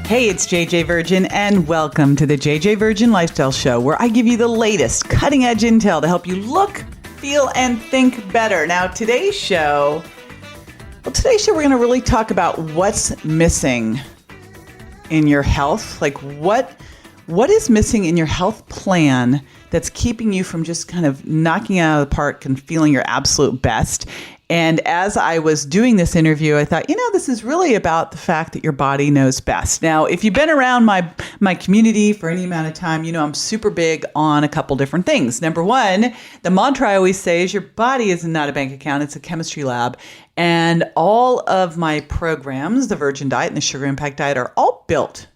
Hey, it's JJ Virgin, and welcome to the JJ Virgin Lifestyle Show, where I give you the latest cutting-edge intel to help you look, feel, and think better. Now, today's show, we're going to really talk about what's missing in your health. Like, what is missing in your health plan that's keeping you from just kind of knocking it out of the park and feeling your absolute best? And as I was doing this interview, I thought, this is really about the fact that your body knows best. Now, if you've been around my community for any amount of time, I'm super big on a couple different things. Number one, the mantra I always say is your body is not a bank account, it's a chemistry lab. And all of my programs, the Virgin Diet and the Sugar Impact Diet, are all built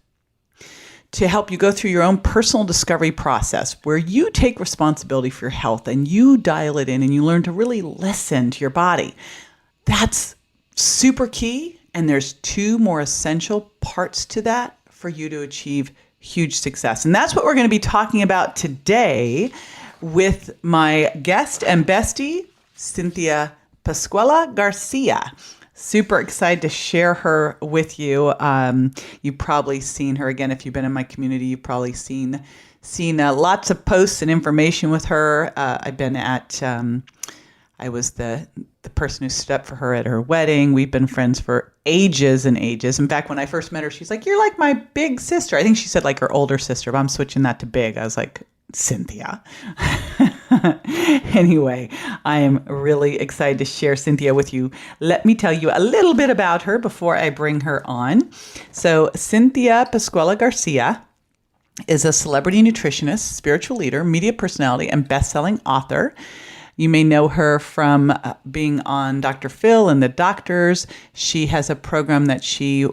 to help you go through your own personal discovery process where you take responsibility for your health and you dial it in and you learn to really listen to your body. That's super key. And there's two more essential parts to that for you to achieve huge success. And that's what we're going to be talking about today with my guest and bestie, Cynthia Pasquella-Garcia. Super excited to share her with you. You've probably seen her again. If you've been in my community, you've probably seen lots of posts and information with her. I've been at, I was the person who stood up for her at her wedding. We've been friends for ages and ages. In fact, when I first met her, she's like, "You're like my big sister." I think she said like her older sister, but I'm switching that to big. I was like, Cynthia. Anyway, I am really excited to share Cynthia with you. Let me tell you a little bit about her before I bring her on. So Cynthia Pasquella-Garcia is a celebrity nutritionist, spiritual leader, media personality, and best-selling author. You may know her from being on Dr. Phil and the Doctors. She has a program that she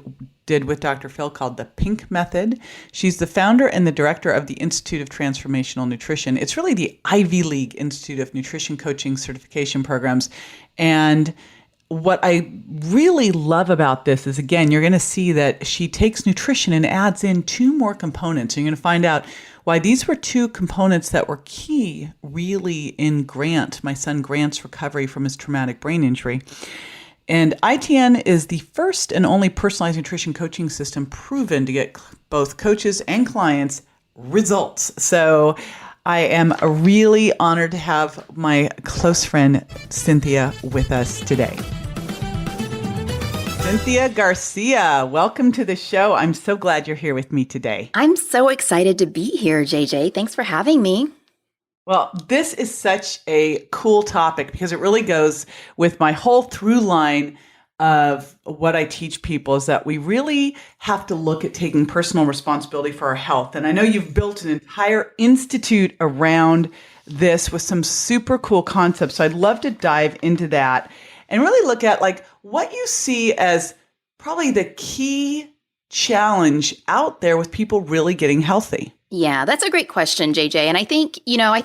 did with Dr. Phil called the Pink Method. She's the founder and the director of the Institute of Transformational Nutrition. It's really the Ivy League Institute of Nutrition Coaching Certification Programs. And what I really love about this is, again, you're going to see that she takes nutrition and adds in two more components. And you're going to find out why these were two components that were key really in my son Grant's recovery from his traumatic brain injury. And ITN is the first and only personalized nutrition coaching system proven to get both coaches and clients results. So I am really honored to have my close friend Cynthia with us today. Cynthia Garcia, welcome to the show. I'm so glad you're here with me today. I'm so excited to be here, JJ. Thanks for having me. Well, this is such a cool topic because it really goes with my whole through line of what I teach people is that we really have to look at taking personal responsibility for our health. And I know you've built an entire institute around this with some super cool concepts. So I'd love to dive into that and really look at like what you see as probably the key challenge out there with people really getting healthy. Yeah, that's a great question, JJ. And I think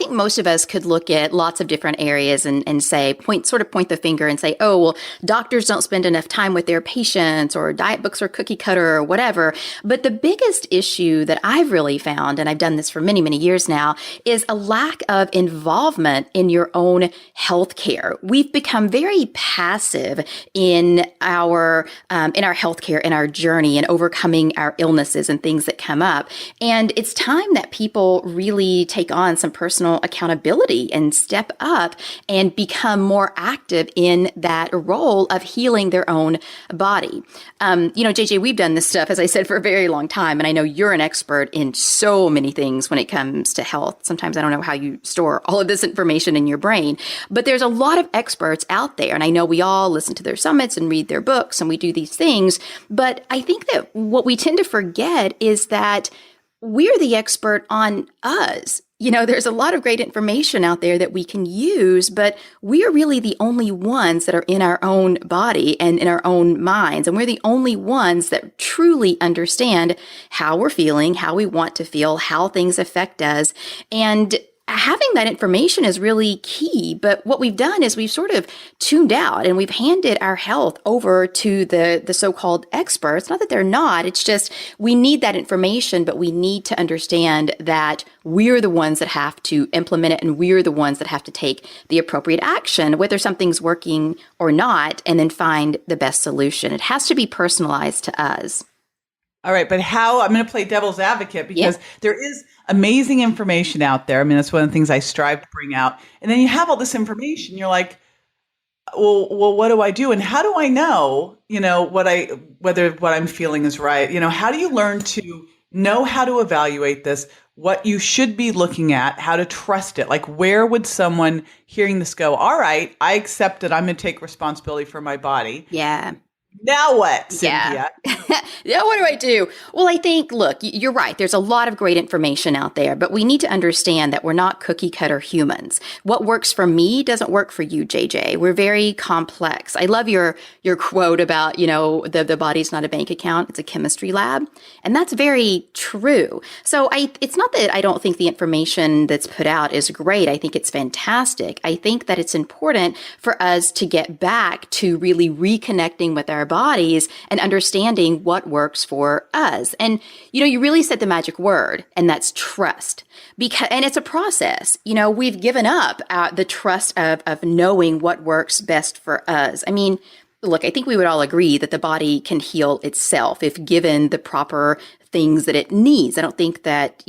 most of us could look at lots of different areas and point the finger and say, oh, well, doctors don't spend enough time with their patients or diet books are cookie cutter or whatever. But the biggest issue that I've really found, and I've done this for many, many years now, is a lack of involvement in your own health care. We've become very passive in our health care, in our journey and overcoming our illnesses and things that come up. And it's time that people really take on some personal accountability and step up and become more active in that role of healing their own body. JJ, we've done this stuff, as I said, for a very long time. And I know you're an expert in so many things when it comes to health. Sometimes I don't know how you store all of this information in your brain, but there's a lot of experts out there. And I know we all listen to their summits and read their books and we do these things. But I think that what we tend to forget is that we're the expert on us. There's a lot of great information out there that we can use, but we are really the only ones that are in our own body and in our own minds. And we're the only ones that truly understand how we're feeling, how we want to feel, how things affect us. And having that information is really key. But what we've done is we've sort of tuned out and we've handed our health over to the so-called experts. Not that they're not, it's just we need that information, but we need to understand that we're the ones that have to implement it and we're the ones that have to take the appropriate action, whether something's working or not, and then find the best solution. It has to be personalized to us. All right, but how, I'm going to play devil's advocate because there is amazing information out there. I mean, that's one of the things I strive to bring out. And then you have all this information. You're like, well, what do I do? And how do I know, whether what I'm feeling is right? How do you learn to know how to evaluate this, what you should be looking at, how to trust it? Like, where would someone hearing this go, all right, I accept it. I'm going to take responsibility for my body. Yeah. Now what, Cynthia? Yeah, what do I do? Well, I think, look, you're right. There's a lot of great information out there, but we need to understand that we're not cookie cutter humans. What works for me doesn't work for you, JJ. We're very complex. I love your quote about, the body's not a bank account, it's a chemistry lab. And that's very true. So it's not that I don't think the information that's put out is great. I think it's fantastic. I think that it's important for us to get back to really reconnecting with our bodies and understanding what works for us. And, you really said the magic word, and that's trust. And it's a process. We've given up the trust of knowing what works best for us. I mean, look, I think we would all agree that the body can heal itself if given the proper things that it needs. I don't think that,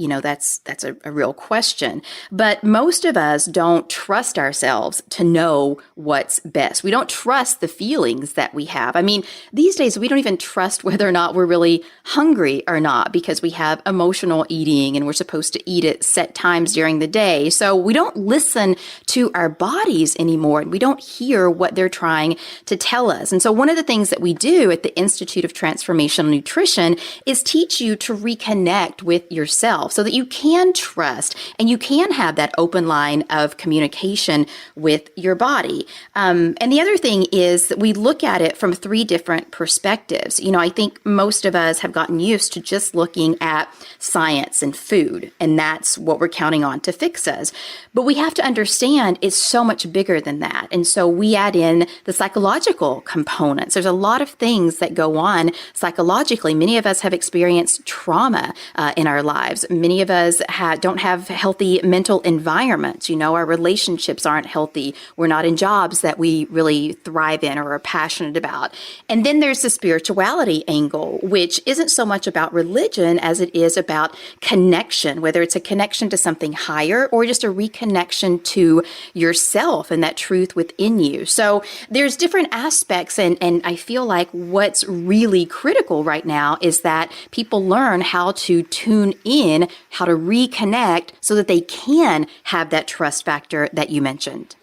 that's a real question. But most of us don't trust ourselves to know what's best. We don't trust the feelings that we have. I mean, these days, we don't even trust whether or not we're really hungry or not because we have emotional eating and we're supposed to eat at set times during the day. So we don't listen to our bodies anymore and we don't hear what they're trying to tell us. And so one of the things that we do at the Institute of Transformational Nutrition is teach you to reconnect with yourself so that you can trust and you can have that open line of communication with your body. And the other thing is that we look at it from three different perspectives. I think most of us have gotten used to just looking at science and food, and that's what we're counting on to fix us. But we have to understand it's so much bigger than that. And so we add in the psychological components. There's a lot of things that go on psychologically. Many of us have experienced trauma in our lives. Many of us don't have healthy mental environments. Our relationships aren't healthy. We're not in jobs that we really thrive in or are passionate about. And then there's the spirituality angle, which isn't so much about religion as it is about connection, whether it's a connection to something higher or just a reconnection to yourself and that truth within you. So there's different aspects. And I feel like what's really critical right now is that people learn how to tune in, how to reconnect so that they can have that trust factor that you mentioned.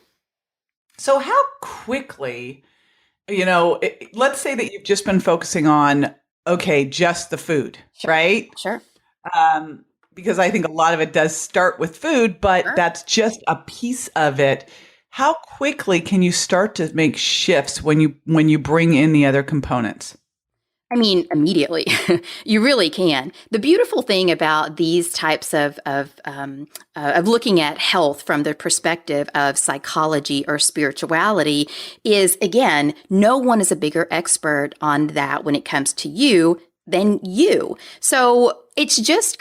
So how quickly, let's say that you've just been focusing on, just the food, Sure. right? Sure. Because I think a lot of it does start with food, but Sure. that's just a piece of it. How quickly can you start to make shifts when you bring in the other components? I mean, immediately. You really can. The beautiful thing about these types of looking at health from the perspective of psychology or spirituality is, again, no one is a bigger expert on that when it comes to you than you. So it's just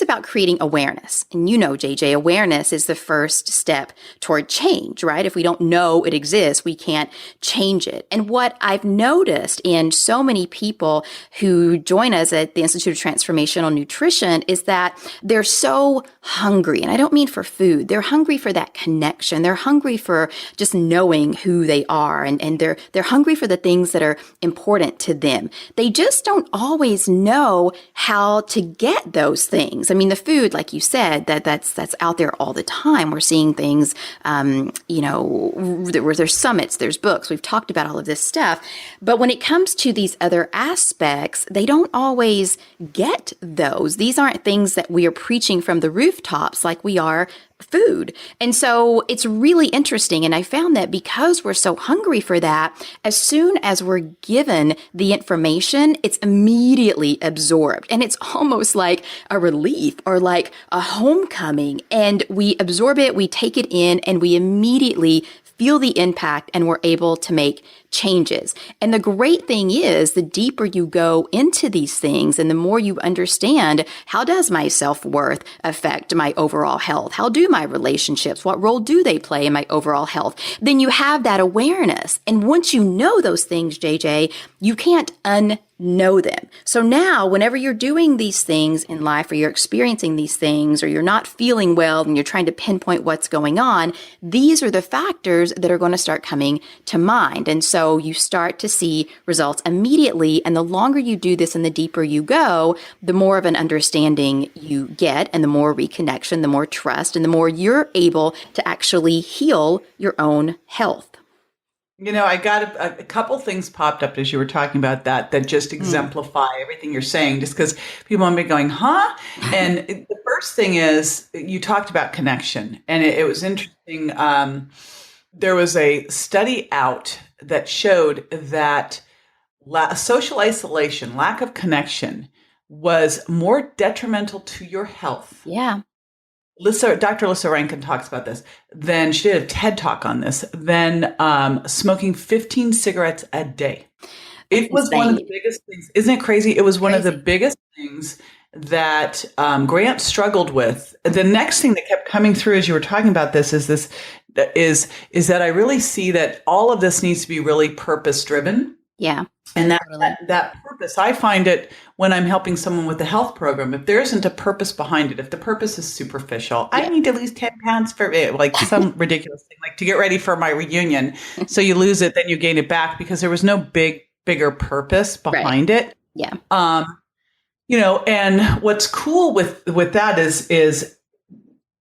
about creating awareness. And JJ, awareness is the first step toward change, right? If we don't know it exists, we can't change it. And what I've noticed in so many people who join us at the Institute of Transformational Nutrition is that they're so hungry. And I don't mean for food. They're hungry for that connection. They're hungry for just knowing who they are. And they're hungry for the things that are important to them. They just don't always know how to get those things. I mean, the food, like you said, that's out there all the time. We're seeing things, there's summits, there's books. We've talked about all of this stuff. But when it comes to these other aspects, they don't always get those. These aren't things that we are preaching from the rooftops like we are food. And so it's really interesting. And I found that because we're so hungry for that, as soon as we're given the information, it's immediately absorbed. And it's almost like a relief or like a homecoming. And we absorb it, we take it in, and we immediately feel the impact, and we're able to make changes. And the great thing is, the deeper you go into these things and the more you understand, how does my self-worth affect my overall health? How do my relationships? What role do they play in my overall health? Then you have that awareness. And once you know those things, JJ, you can't unknow them. So now, whenever you're doing these things in life, or you're experiencing these things, or you're not feeling well and you're trying to pinpoint what's going on, these are the factors that are going to start coming to mind. And so you start to see results immediately. And the longer you do this and the deeper you go, the more of an understanding you get, and the more reconnection, the more trust, and the more you're able to actually heal your own health. I got a couple things popped up as you were talking about that just exemplify everything you're saying, just because people might be going, huh? And the first thing is, you talked about connection, and it was interesting. There was a study out that showed that social isolation, lack of connection, was more detrimental to your health. Yeah. Dr. Lissa Rankin talks about this. Then she did a TED Talk on this. Then smoking 15 cigarettes a day. It was one of the biggest things. Isn't it crazy? It was one of the biggest things that Grant struggled with. The next thing that kept coming through as you were talking about this is that I really see that all of this needs to be really purpose driven. Yeah. And that purpose, I find it when I'm helping someone with a health program, if there isn't a purpose behind it, if the purpose is superficial, I need to lose 10 pounds for it, like some ridiculous thing, like to get ready for my reunion. So you lose it, then you gain it back, because there was no bigger purpose behind it. Yeah. And what's cool with that is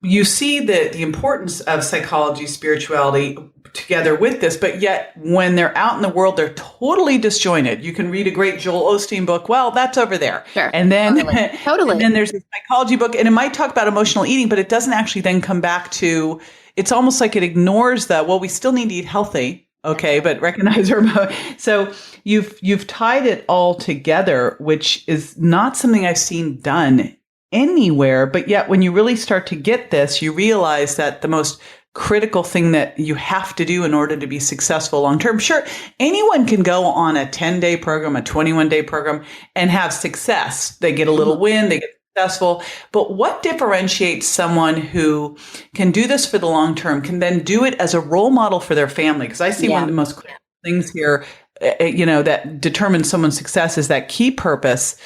you see the importance of psychology, spirituality together with this, but yet when they're out in the world, they're totally disjointed. You can read a great Joel Osteen book. Well, that's over there. Sure. And then, totally. And then there's a psychology book, and it might talk about emotional eating, but it doesn't actually then come back to, it's almost like it ignores we still need to eat healthy. Okay. But recognize our, so you've tied it all together, which is not something I've seen done anywhere. But yet when you really start to get this, you realize that the most critical thing that you have to do in order to be successful long term. Sure, anyone can go on a 10-day program, a 21-day program, and have success. They get a little win, they get successful. But what differentiates someone who can do this for the long term, can then do it as a role model for their family? Because I see one of the most critical things here, that determines someone's success is that key purpose,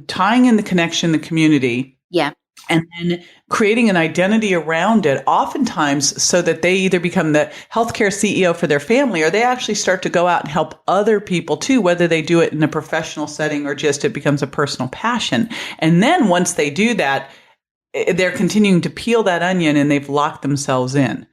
tying in the connection, the community. Yeah. And then creating an identity around it, oftentimes so that they either become the healthcare CEO for their family, or they actually start to go out and help other people too, whether they do it in a professional setting or just it becomes a personal passion. And then once they do that, they're continuing to peel that onion and they've locked themselves in.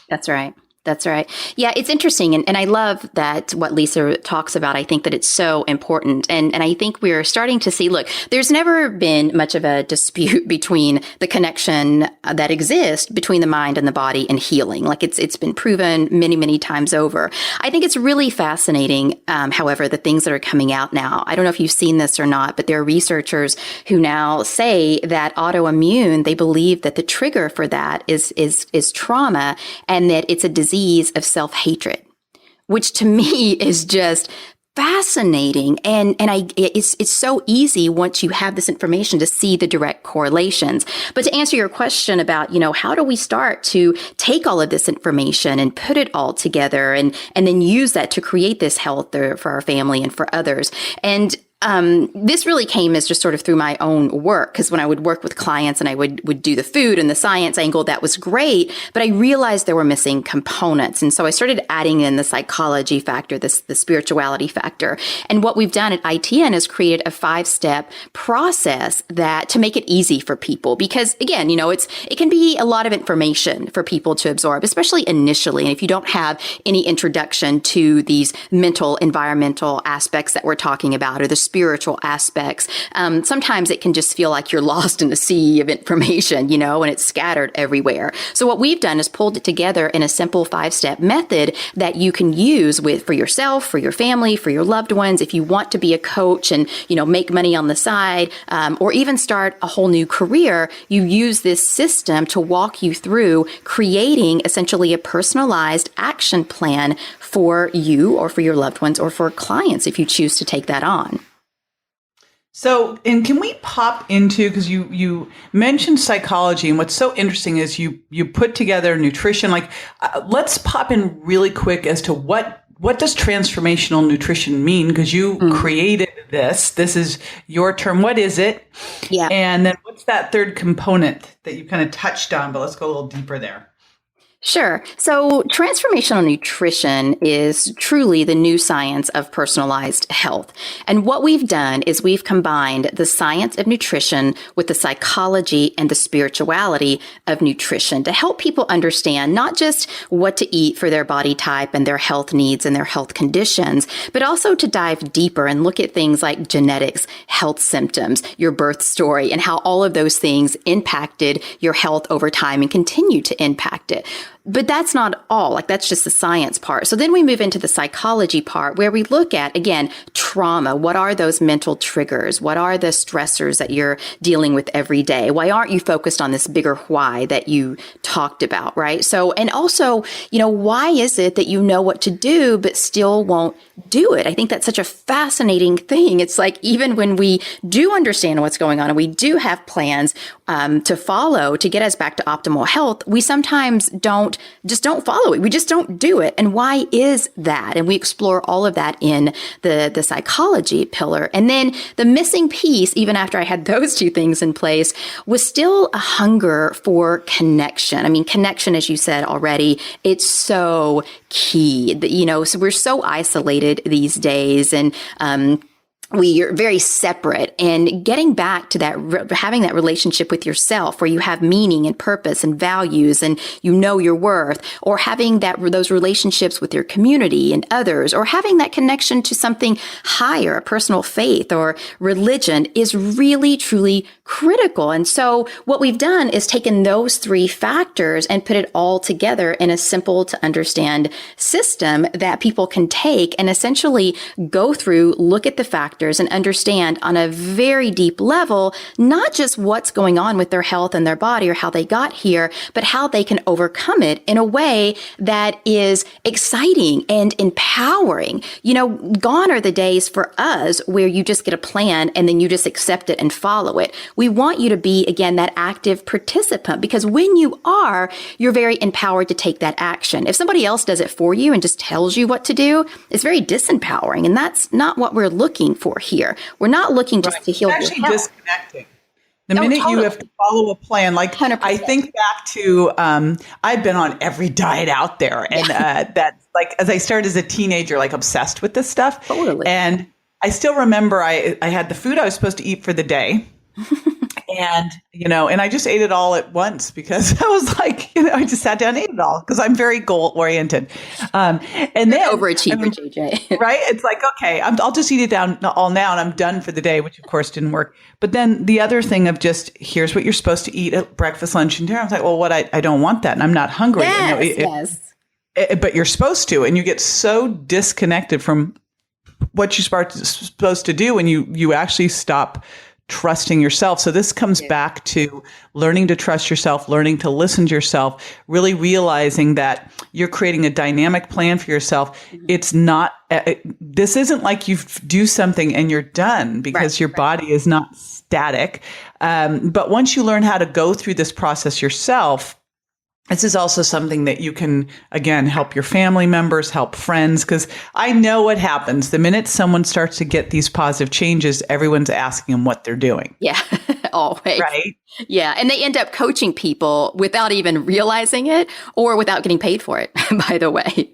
That's right. That's right. Yeah, it's interesting. And I love that what Lisa talks about. I think that it's so important. And I think we're starting to see, look, there's never been much of a dispute between the connection that exists between the mind and the body and healing. Like it's been proven many, many times over. I think it's really fascinating, however, the things that are coming out now. I don't know if you've seen this or not, but there are researchers who now say that autoimmune, they believe that the trigger for that is trauma, and that it's a disease of self-hatred, which to me is just fascinating. And it's so easy once you have this information to see the direct correlations. But to answer your question about, how do we start to take all of this information and put it all together and then use that to create this health for our family and for others? And this really came as just sort of through my own work, because when I would work with clients and I would do the food and the science angle, that was great, but I realized there were missing components. And so I started adding in the psychology factor, the spirituality factor. And what we've done at ITN is created a 5-step process to make it easy for people. Because again, it can be a lot of information for people to absorb, especially initially. And if you don't have any introduction to these mental, environmental aspects that we're talking about, or the spiritual aspects. Sometimes it can just feel like you're lost in a sea of information, and it's scattered everywhere. So what we've done is pulled it together in a simple 5-step method that you can use for yourself, for your family, for your loved ones. If you want to be a coach and, make money on the side, or even start a whole new career, you use this system to walk you through creating essentially a personalized action plan for you or for your loved ones or for clients if you choose to take that on. So, and can we pop into, because you mentioned psychology, and what's so interesting is you put together nutrition. Let's pop in really quick as to what does transformational nutrition mean? Because you created this. This is your term. What is it? Yeah. And then what's that third component that you kind of touched on? But let's go a little deeper there. Sure. So transformational nutrition is truly the new science of personalized health. And what we've done is we've combined the science of nutrition with the psychology and the spirituality of nutrition to help people understand not just what to eat for their body type and their health needs and their health conditions, but also to dive deeper and look at things like genetics, health symptoms, your birth story, and how all of those things impacted your health over time and continue to impact it. But that's not all. That's just the science part. So then we move into the psychology part where we look at, again, trauma. What are those mental triggers? What are the stressors that you're dealing with every day? Why aren't you focused on this bigger why that you talked about, right? So, and also, why is it that you know what to do, but still won't do it? I think that's such a fascinating thing. It's like, even when we do understand what's going on and we do have plans to follow to get us back to optimal health, we sometimes don't follow it. We just don't do it. And why is that? And we explore all of that in the psychology pillar. And then the missing piece, even after I had those two things in place, was still a hunger for connection. I mean, connection, as you said already, it's so key. So we're so isolated these days, and we are very separate, and getting back to that, having that relationship with yourself where you have meaning and purpose and values and your worth, or having those relationships with your community and others, or having that connection to something higher, a personal faith or religion, is really, truly critical. And so what we've done is taken those three factors and put it all together in a simple to understand system that people can take and essentially go through, look at the factors, and understand on a very deep level, not just what's going on with their health and their body or how they got here, but how they can overcome it in a way that is exciting and empowering. Gone are the days for us where you just get a plan and then you just accept it and follow it. We want you to be, again, that active participant, because when you are, you're very empowered to take that action. If somebody else does it for you and just tells you what to do, it's very disempowering. And that's not what we're looking for here. We're not looking just to heal your health. Actually disconnecting. The minute you have to follow a plan, 100%. I think back to, I've been on every diet out there. And that's as I started as a teenager, obsessed with this stuff. Totally. And I still remember I had the food I was supposed to eat for the day. And, and I just ate it all at once because I was I just sat down and ate it all because I'm very goal oriented. And then overachiever, JJ. Right? It's okay, I'll just eat it down all now and I'm done for the day, which of course didn't work. But then the other thing of just, here's what you're supposed to eat at breakfast, lunch, and dinner. I was well, I don't want that. And I'm not hungry. Yes. But you're supposed to, and you get so disconnected from what you're supposed to do when you actually stop trusting yourself. So this comes back to learning to trust yourself, learning to listen to yourself, really realizing that you're creating a dynamic plan for yourself. It's not, this isn't like you do something and you're done, because your body is not static. But once you learn how to go through this process yourself, this is also something that you can, again, help your family members, help friends, because I know what happens. The minute someone starts to get these positive changes, everyone's asking them what they're doing. Yeah, always. Right? Yeah, and they end up coaching people without even realizing it or without getting paid for it, by the way.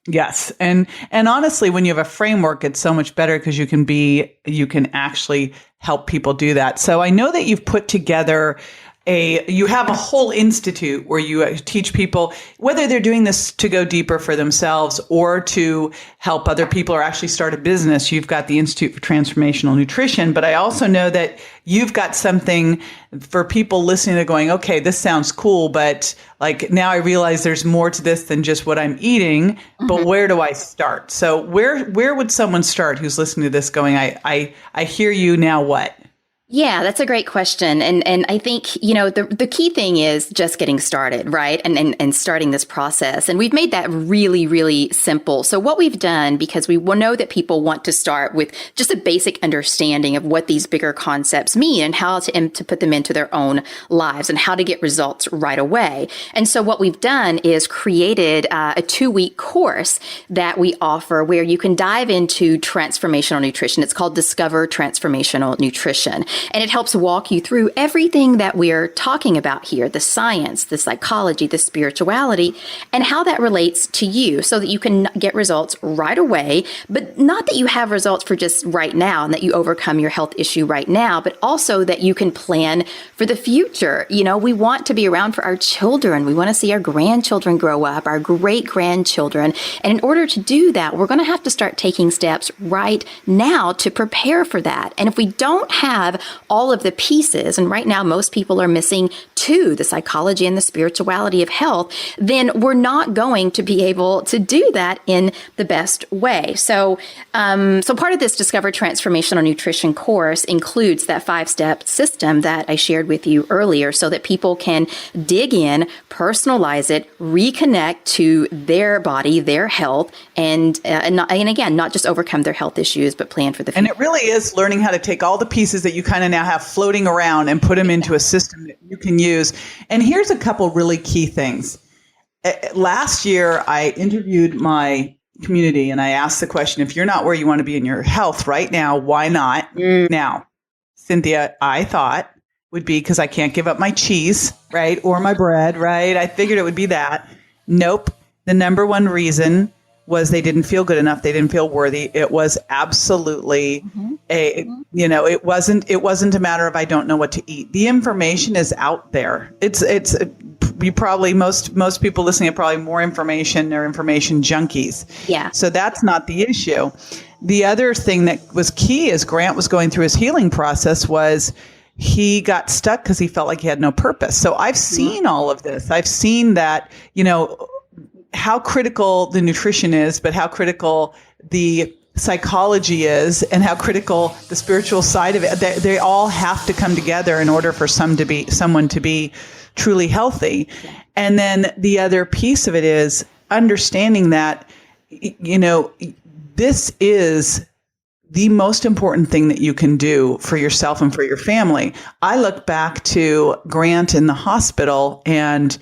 Yes. And honestly, when you have a framework, it's so much better because you can actually help people do that. So I know that you've put together you have a whole institute where you teach people whether they're doing this to go deeper for themselves or to help other people or actually start a business. You've got the Institute for Transformational Nutrition, but I also know that you've got something for people listening to going, okay, this sounds cool, but like now I realize there's more to this than just what I'm eating, but where do I start? So where would someone start who's listening to this going, I hear you, now what? Yeah, that's a great question. And I think, the key thing is just getting started, right? And starting this process. And we've made that really, really simple. So what we've done, because we will know that people want to start with just a basic understanding of what these bigger concepts mean and how to put them into their own lives and how to get results right away. And so what we've done is created a 2-week course that we offer where you can dive into transformational nutrition. It's called Discover Transformational Nutrition. And it helps walk you through everything that we're talking about here, the science, the psychology, the spirituality, and how that relates to you so that you can get results right away, but not that you have results for just right now and that you overcome your health issue right now, but also that you can plan for the future. We want to be around for our children. We want to see our grandchildren grow up, our great-grandchildren. And in order to do that, we're going to have to start taking steps right now to prepare for that. And if we don't have all of the pieces, and right now most people are missing 2, the psychology and the spirituality of health, then we're not going to be able to do that in the best way. So part of this Discover Transformational Nutrition course includes that 5-step system that I shared with you earlier so that people can dig in, personalize it, reconnect to their body, their health, and again, not just overcome their health issues, but plan for the future. And it really is learning how to take all the pieces that you kind of now have floating around and put them into a system that you can use. And here's a couple really key things. Last year, I interviewed my community and I asked the question, if you're not where you want to be in your health right now, why not now? Cynthia, I thought would be because I can't give up my cheese, right? Or my bread, right? I figured it would be that. Nope. The number one reason was they didn't feel good enough. They didn't feel worthy. It was absolutely it wasn't a matter of I don't know what to eat. The information is out there. You probably, most people listening have probably more information. They're information junkies. Yeah. So that's not the issue. The other thing that was key as Grant was going through his healing process was he got stuck because he felt like he had no purpose. So I've seen all of this. I've seen that, how critical the nutrition is, but how critical the psychology is and how critical the spiritual side of it. They all have to come together in order for someone to be truly healthy. And then the other piece of it is understanding that, this is the most important thing that you can do for yourself and for your family. I look back to Grant in the hospital, and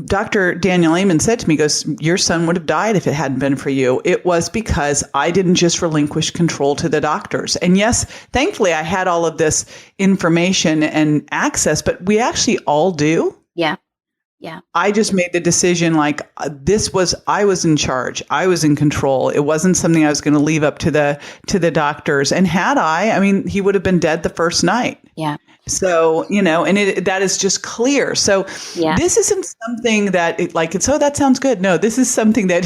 Dr. Daniel Amen said to me, goes, your son would have died if it hadn't been for you. It was because I didn't just relinquish control to the doctors. And yes, thankfully I had all of this information and access, but we actually all do. Yeah. Yeah. I just made the decision like I was in charge. I was in control. It wasn't something I was going to leave up to the doctors. And had he would have been dead the first night. Yeah. So, and that is just clear. So This isn't something that that sounds good. No, this is something that,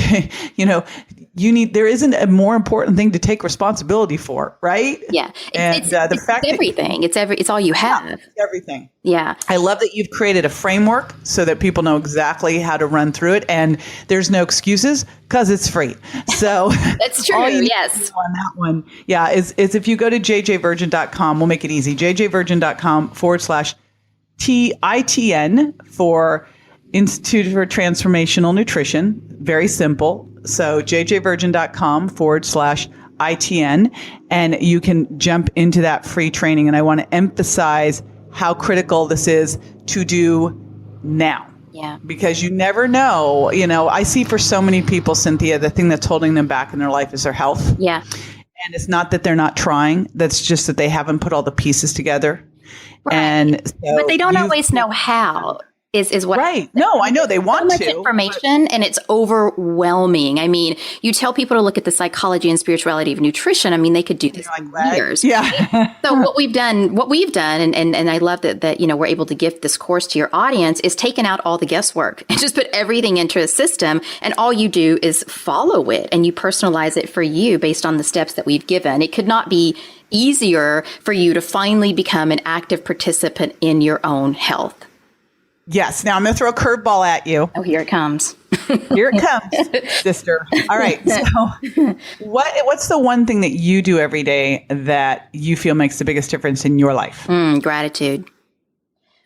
there isn't a more important thing to take responsibility for, right? Yeah. It's everything. It's all you have. Yeah, it's everything. Yeah. I love that you've created a framework so that people know exactly how to run through it. And there's no excuses because it's free. So that's true. All you yes. need to do on that one. Yeah. Is if you go to jjvirgin.com, we'll make it easy. jjvirgin.com/TITN for Institute for Transformational Nutrition. Very simple. So jjvirgin.com/ITN, and you can jump into that free training. And I want to emphasize how critical this is to do now. Yeah. Because you never know, I see for so many people, Cynthia, the thing that's holding them back in their life is their health. Yeah. And it's not that they're not trying. That's just that they haven't put all the pieces together. Right. And so but they don't always know how. is what. Right. No, I know they want so much to. information, and it's overwhelming. I mean, you tell people to look at the psychology and spirituality of nutrition. I mean, they could do this for years. Yeah. So what we've done, and I love that we're able to give this course to your audience, is taken out all the guesswork and just put everything into a system, and all you do is follow it, and you personalize it for you based on the steps that we've given. It could not be easier for you to finally become an active participant in your own health. Yes. Now I'm going to throw a curveball at you. Oh, here it comes. Here it comes, sister. All right. So what's the one thing that you do every day that you feel makes the biggest difference in your life? Gratitude.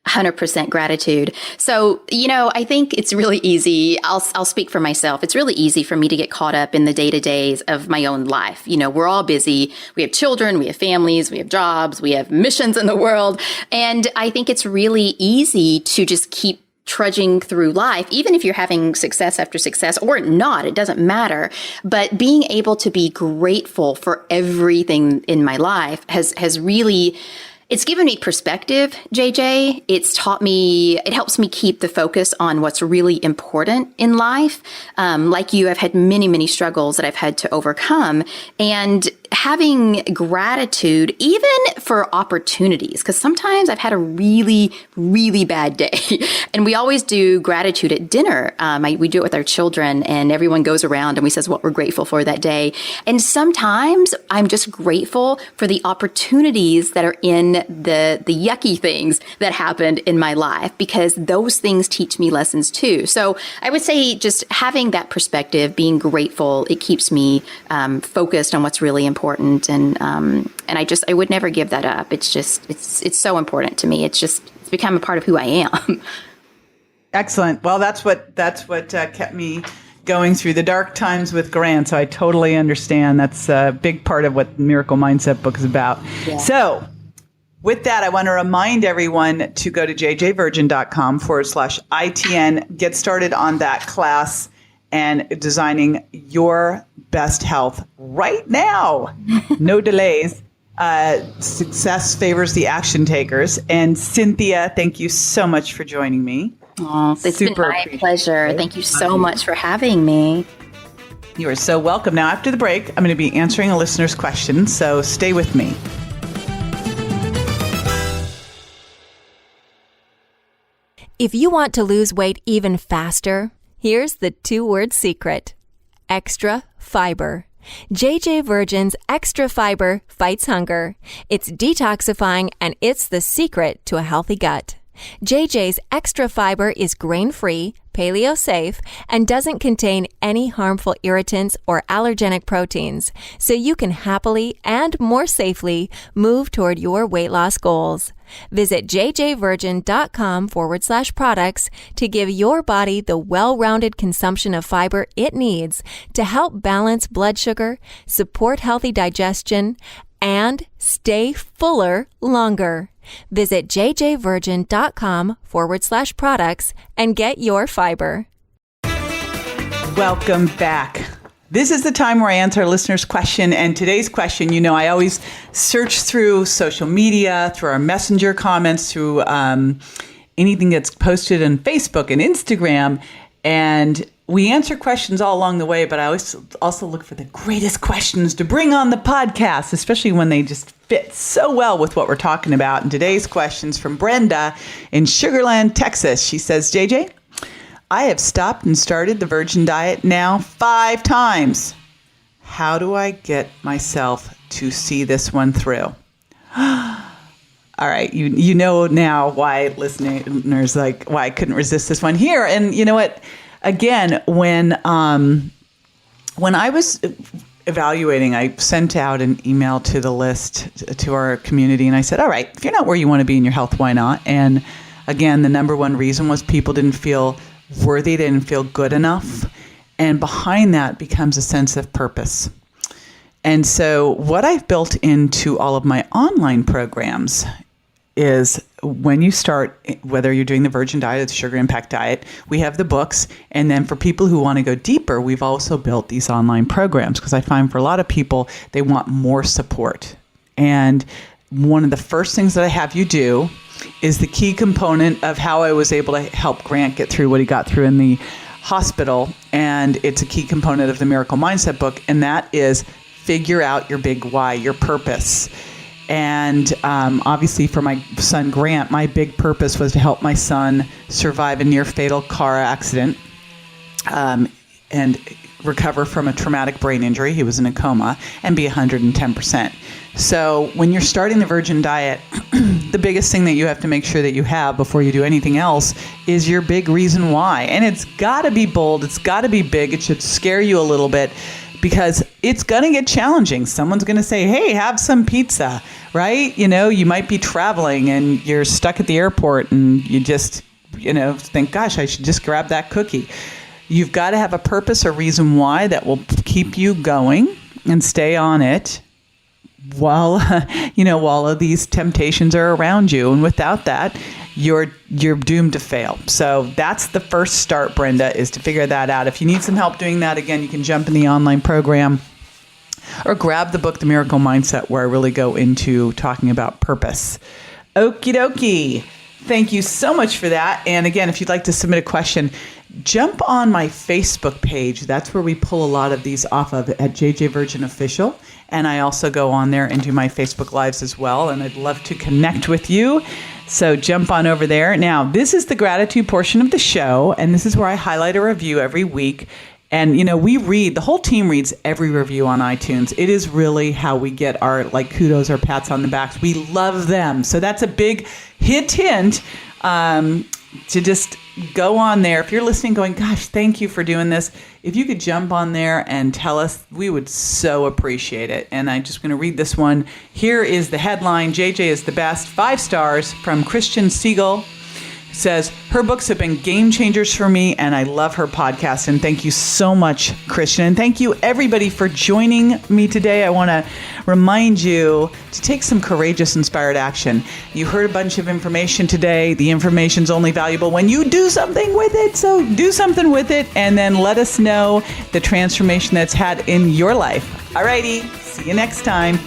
100% gratitude. So, I think it's really easy. I'll speak for myself. It's really easy for me to get caught up in the day-to-days of my own life. We're all busy. We have children, we have families, we have jobs, we have missions in the world. And I think it's really easy to just keep trudging through life, even if you're having success after success or not, it doesn't matter. But being able to be grateful for everything in my life has really, it's given me perspective, JJ. It helps me keep the focus on what's really important in life. Like you, I've had many, many struggles that I've had to overcome. And having gratitude, even for opportunities, because sometimes I've had a really, really bad day. And we always do gratitude at dinner. We do it with our children, and everyone goes around and we says what we're grateful for that day. And sometimes I'm just grateful for the opportunities that are in the yucky things that happened in my life, because those things teach me lessons too. So I would say just having that perspective, being grateful, it keeps me focused on what's really important. And I would never give that up. It's so important to me. It's become a part of who I am. Excellent. Well, that's what kept me going through the dark times with Grant. So I totally understand. That's a big part of what Miracle Mindset book is about. Yeah. So with that, I want to remind everyone to go to jjvirgin.com/ITN, get started on that class and designing your best health right now. No delays. Success favors the action takers. And Cynthia, thank you so much for joining me. Oh, it's been my pleasure. Thank you so much for having me. You are so welcome. Now, after the break, I'm going to be answering a listener's question, so stay with me. If you want to lose weight even faster, here's the 2-word secret: extra fiber. JJ Virgin's Extra Fiber fights hunger. It's detoxifying, and it's the secret to a healthy gut. JJ's Extra Fiber is grain-free, paleo-safe, and doesn't contain any harmful irritants or allergenic proteins, so you can happily and more safely move toward your weight loss goals. Visit jjvirgin.com/products to give your body the well-rounded consumption of fiber it needs to help balance blood sugar, support healthy digestion, and stay fuller longer. Visit jjvirgin.com/products and get your fiber. Welcome back. This is the time where I answer a listener's question. And today's question, I always search through social media, through our messenger comments, through anything that's posted on Facebook and Instagram. And we answer questions all along the way, but I always also look for the greatest questions to bring on the podcast, especially when they just fit so well with what we're talking about. And today's question's from Brenda in Sugar Land, Texas. She says, JJ, I have stopped and started the Virgin Diet now 5 times. How do I get myself to see this one through? All right, you know now why listeners why I couldn't resist this one here. And you know what? Again, when I was evaluating, I sent out an email to the list, to our community, and I said, all right, if you're not where you want to be in your health, why not? And again, the number one reason was people didn't feel worthy, they didn't feel good enough. And behind that becomes a sense of purpose. And so what I've built into all of my online programs is when you start, whether you're doing the Virgin Diet or the Sugar Impact Diet, we have the books. And then for people who want to go deeper, we've also built these online programs, because I find for a lot of people, they want more support. And one of the first things that I have you do is the key component of how I was able to help Grant get through what he got through in the hospital. And it's a key component of the Miracle Mindset book. And that is figure out your big why, your purpose. And obviously for my son Grant, my big purpose was to help my son survive a near fatal car accident and recover from a traumatic brain injury. He was in a coma, and be 110%. So when you're starting the Virgin Diet, the biggest thing that you have to make sure that you have before you do anything else is your big reason why. And it's got to be bold. It's got to be big. It should scare you a little bit, because it's going to get challenging. Someone's going to say, hey, have some pizza, right? You might be traveling and you're stuck at the airport and you just, think, gosh, I should just grab that cookie. You've got to have a purpose or reason why that will keep you going and stay on it while, while all of these temptations are around you. And without that, you're doomed to fail. So that's the first start, Brenda, is to figure that out. If you need some help doing that, again, you can jump in the online program or grab the book, The Miracle Mindset, where I really go into talking about purpose. Okie dokie. Thank you so much for that. And again, if you'd like to submit a question, jump on my Facebook page. That's where we pull a lot of these off of at JJ Virgin Official. And I also go on there and do my Facebook Lives as well. And I'd love to connect with you. So jump on over there. Now, this is the gratitude portion of the show. And this is where I highlight a review every week. And, the whole team reads every review on iTunes. It is really how we get our kudos or pats on the backs. We love them. So that's a big hint to just go on there. If you're listening going, gosh, thank you for doing this. If you could jump on there and tell us, we would so appreciate it. And I'm just going to read this one. Here is the headline. JJ is the best. 5 stars from Christian Siegel. Says, her books have been game changers for me, and I love her podcast. And thank you so much, Christian. And thank you, everybody, for joining me today. I want to remind you to take some courageous, inspired action. You heard a bunch of information today. The information's only valuable when you do something with it. So do something with it, and then let us know the transformation that's had in your life. All righty. See you next time.